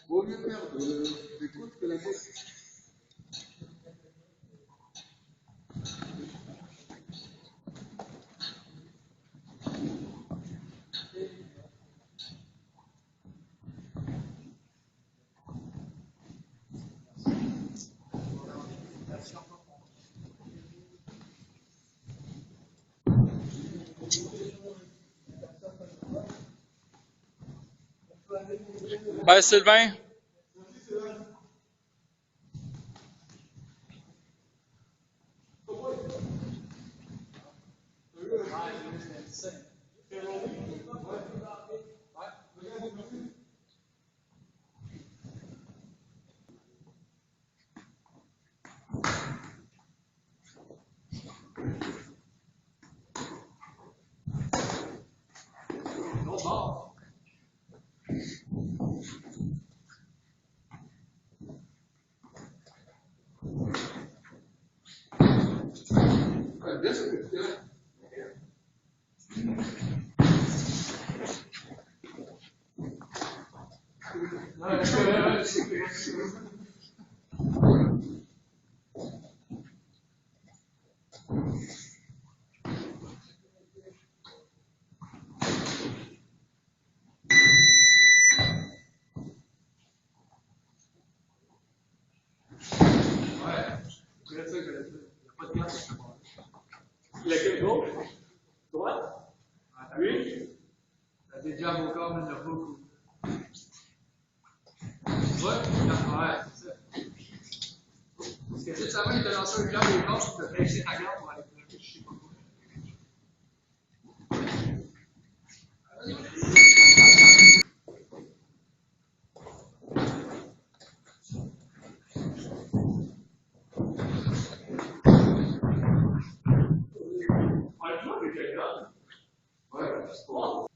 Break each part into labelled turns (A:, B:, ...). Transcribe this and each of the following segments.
A: Vaut mieux perdre des côtes que la tête.
B: Ben, Sylvain,
A: Bien sûr que tu es là. Laquelle gauche? Droite? Oui?
C: T'as déjà mon corps, mais il y en a beaucoup. Ouais, c'est ça. Parce que si ça va, il te lance un jambe au corps, tu peux fléchir ta garde pour aller plus loin, je sais pas quoi.
A: Ouais, toi, t'es quelle garde? Ouais, c'est bon.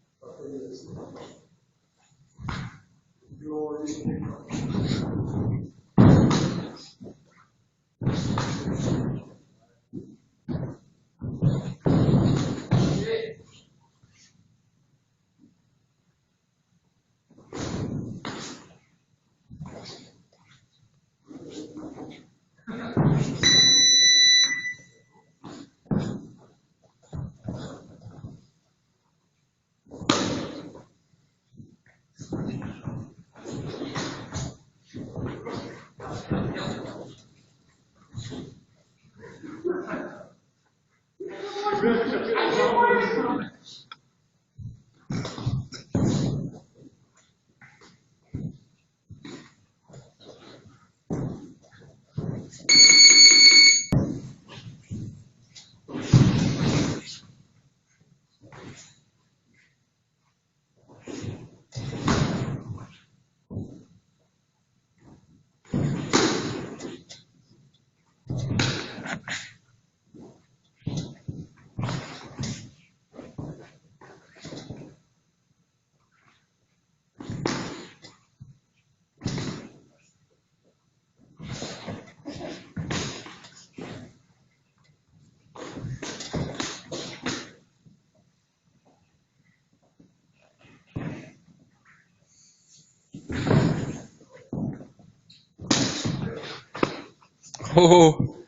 B: oh,